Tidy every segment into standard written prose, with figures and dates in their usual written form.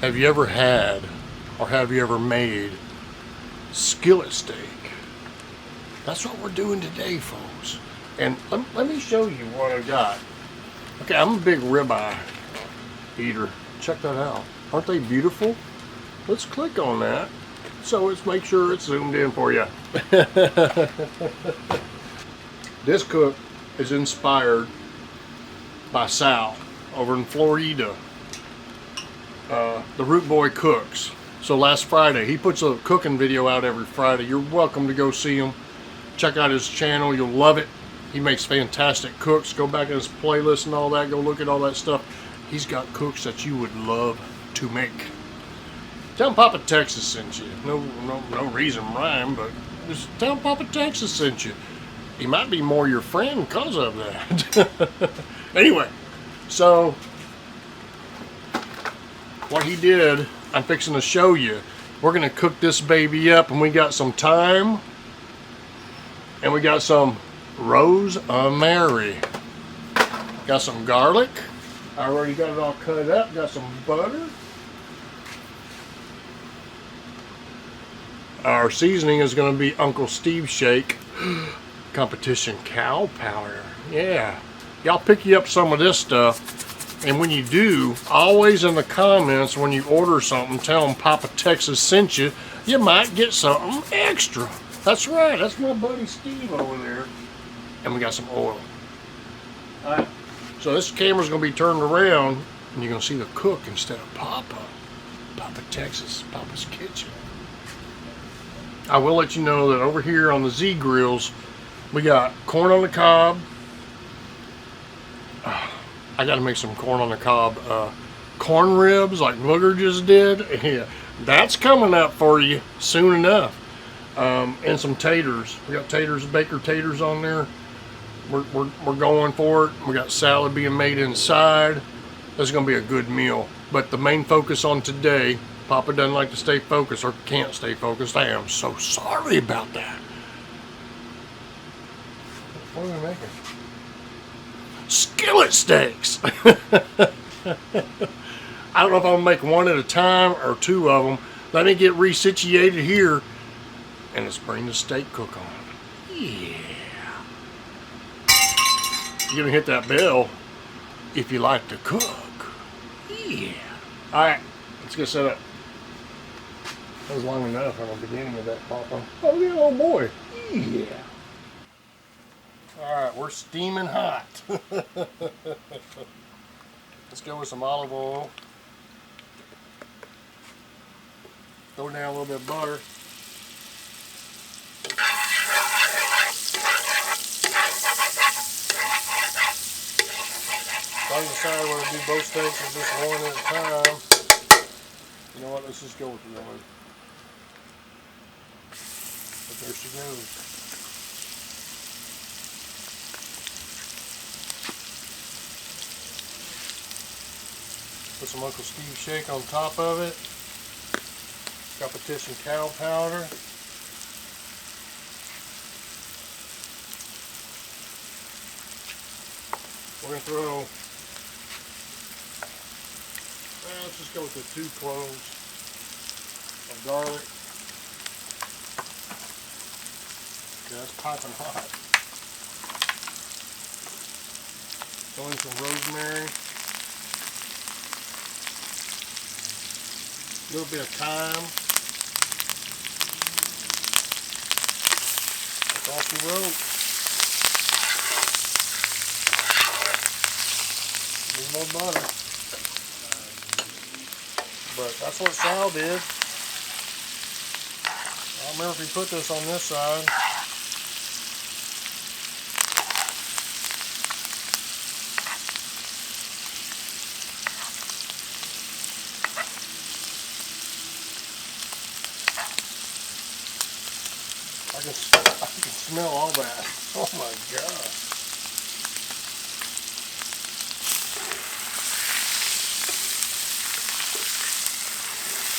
Have you ever had, or have you ever made, skillet steak? That's what we're doing today, folks. And let me show you what I got. Okay, I'm a big ribeye eater. Check that out. Aren't they beautiful? Let's click on that. So let's make sure it's zoomed in for you. This cook is inspired by Sal over in Florida. The Root Boy Cooks. So last Friday, he puts a cooking video out every Friday. You're welcome to go see him. Check out his channel. You'll love it. He makes fantastic cooks. Go back in his playlist and all that. Go look at all that stuff. He's got cooks that you would love to make. Tell him Papa Texas sent you. No reason rhyme, but just tell him Papa Texas sent you. He might be more your friend because of that. Anyway, so what he did, I'm fixing to show you. We're going to cook this baby up, and we got some thyme, and we got some rosemary. Got some garlic. I already got it all cut up. Got some butter. Our seasoning is going to be Uncle Steve's Shake Competition Cow Powder. Yeah. Y'all pick you up some of this stuff. And when you do, always in the comments when you order something, tell them Papa Texas sent you. You might get something extra. That's right. That's my buddy Steve over there. And we got some oil. Alright. So this camera's going to be turned around and you're going to see the cook instead of Papa. Papa Texas. Papa's Kitchen. I will let you know that over here on the Z Grills, we got corn on the cob. I got to make some corn on the cob corn ribs like Booger just did. Yeah, that's coming up for you soon enough. And some taters. We got taters, baker taters on there. We're going for it. We got salad being made inside. This is going to be a good meal. But the main focus on today, Papa doesn't like to stay focused or can't stay focused. I am so sorry about that. What are we making? Skillet steaks. I don't know if I'm gonna make one at a time or two of them. Let me get resituated here and let's bring the steak cook on. Yeah. You're gonna hit that bell if you like to cook. Yeah. Alright, let's get set up. That was long enough on the beginning of that, Papa. Oh yeah, oh boy. Yeah. Alright, we're steaming hot. Let's go with some olive oil. Throw down a little bit of butter. So I decided whether to do both steaks or just one at a time. You know what, let's just go with one. But there she goes. Put some Uncle Steve's Shake on top of it. Competition cow powder. We're going to throw, let's just go with the 2 cloves of garlic. Okay, that's piping hot. Throw in some rosemary. A little bit of thyme. That's all she wrote. Need more butter. But that's what Sal did. I don't remember if he put this on this side. I can smell all that. Oh my God.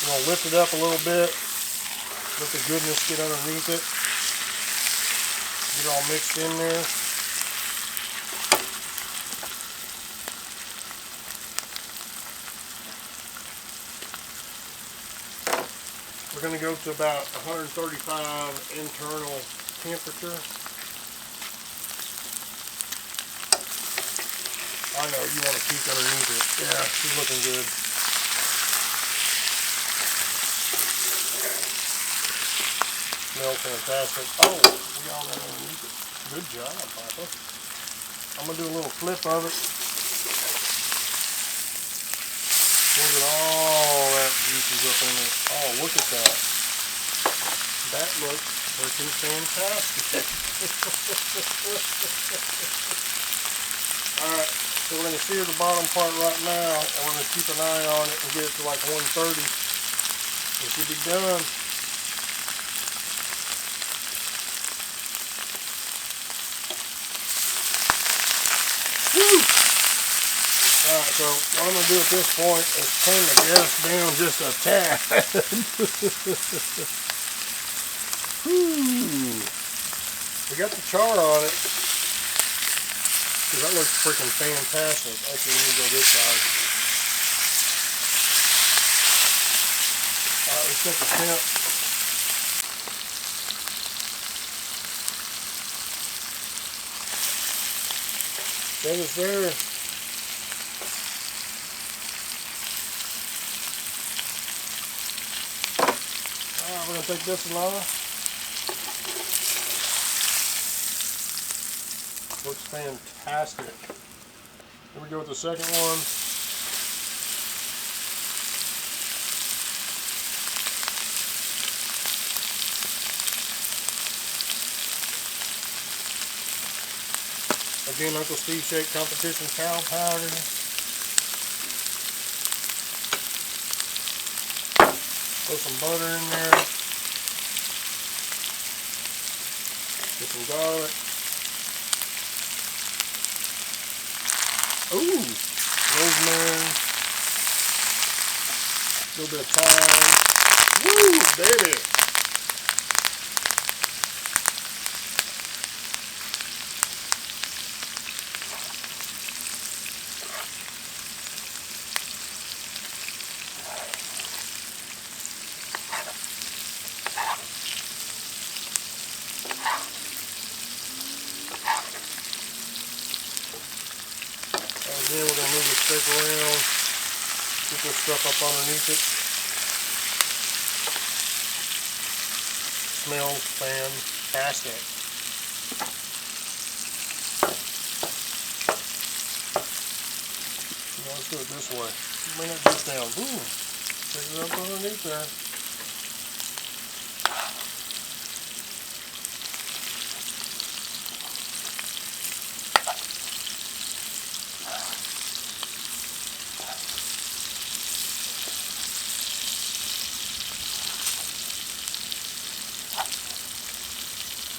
I'm going to lift it up a little bit. Let the goodness get underneath it. Get it all mixed in there. We're going to go to about 135 internal temperature. I know, you want to peek underneath it. Yeah, she's looking good. Smells fantastic. Oh, we got that underneath it. Good job, Papa. I'm going to do a little flip of it. Look at all that juices up in it. Oh, look at that. That looks freaking fantastic. Alright, so we're going to sear the bottom part right now, and we're going to keep an eye on it and get it to like 130. It should be done. Woo! Alright, so what I'm going to do at this point is turn the gas down just a tad. We got the char on it. That looks freaking fantastic. Actually, let me go this side. Alright, let's set the temp. That is there. Alright, we're going to take this one off. Looks fantastic. Here we go with the second one. Again, Uncle Steve Shake Competition cow powder. Put some butter in there. Get some garlic. Ooh, rosemary, a little bit of thyme. Woo, baby! Then we're going to move the steak around, get this stuff up underneath it. Smells fantastic. Now let's do it this way. Bring that juice down. Ooh, take it up underneath there.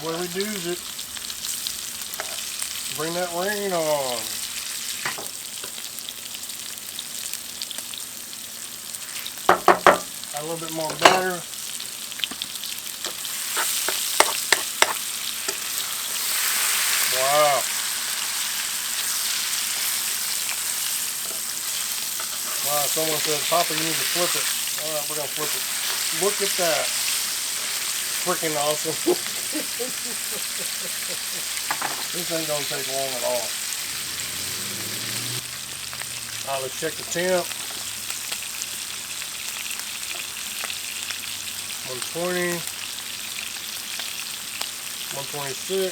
The way we do it, bring that rain on. Add a little bit more butter. Wow. Wow, someone said, Papa, you need to flip it. Alright, we're going to flip it. Look at that. Freaking awesome. This ain't going to take long at all. Alright, let's check the temp. 120, 126,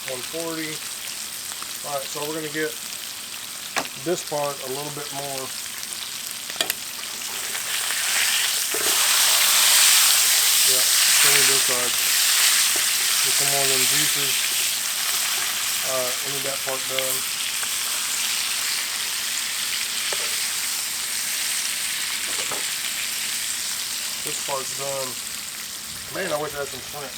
140. Alright, so we're going to get this part a little bit more. Yeah, same as this side. Get some more of them juices. Alright, we need that part done. This part's done. Man, I wish I had some shrimp.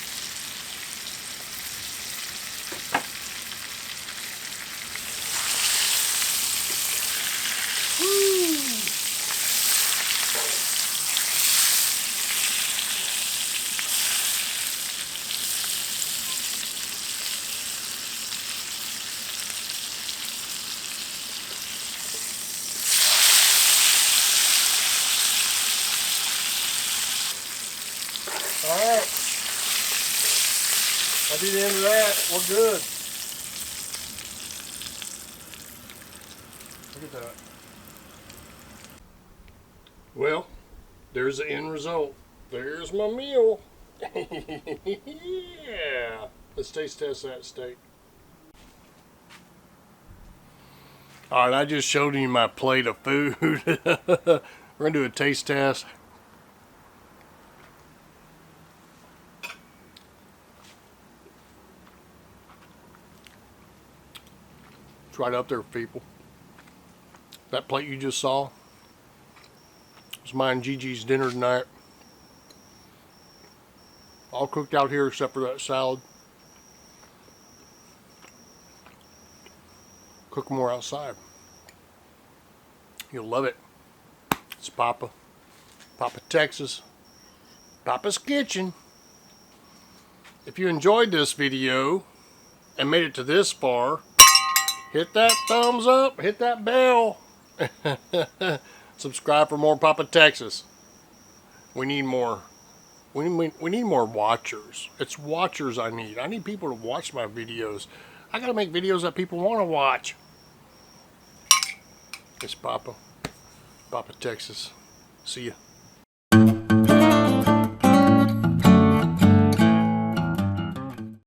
At the end of that, we're good. Look at that. Well, there's the end result. There's my meal. Yeah. Let's taste test that steak. Alright, I just showed you my plate of food. We're going to do a taste test. It's right up there, people. That plate you just saw was mine and Gigi's dinner tonight. All cooked out here except for that salad. Cook more outside. You'll love it. It's Papa. Papa, Texas. Papa's Kitchen. If you enjoyed this video and made it to this far, hit that thumbs up, hit that bell. Subscribe for more Papa Texas. We need more. We need more watchers. It's watchers I need. I need people to watch my videos. I gotta make videos that people want to watch. It's Papa. Papa Texas. See ya.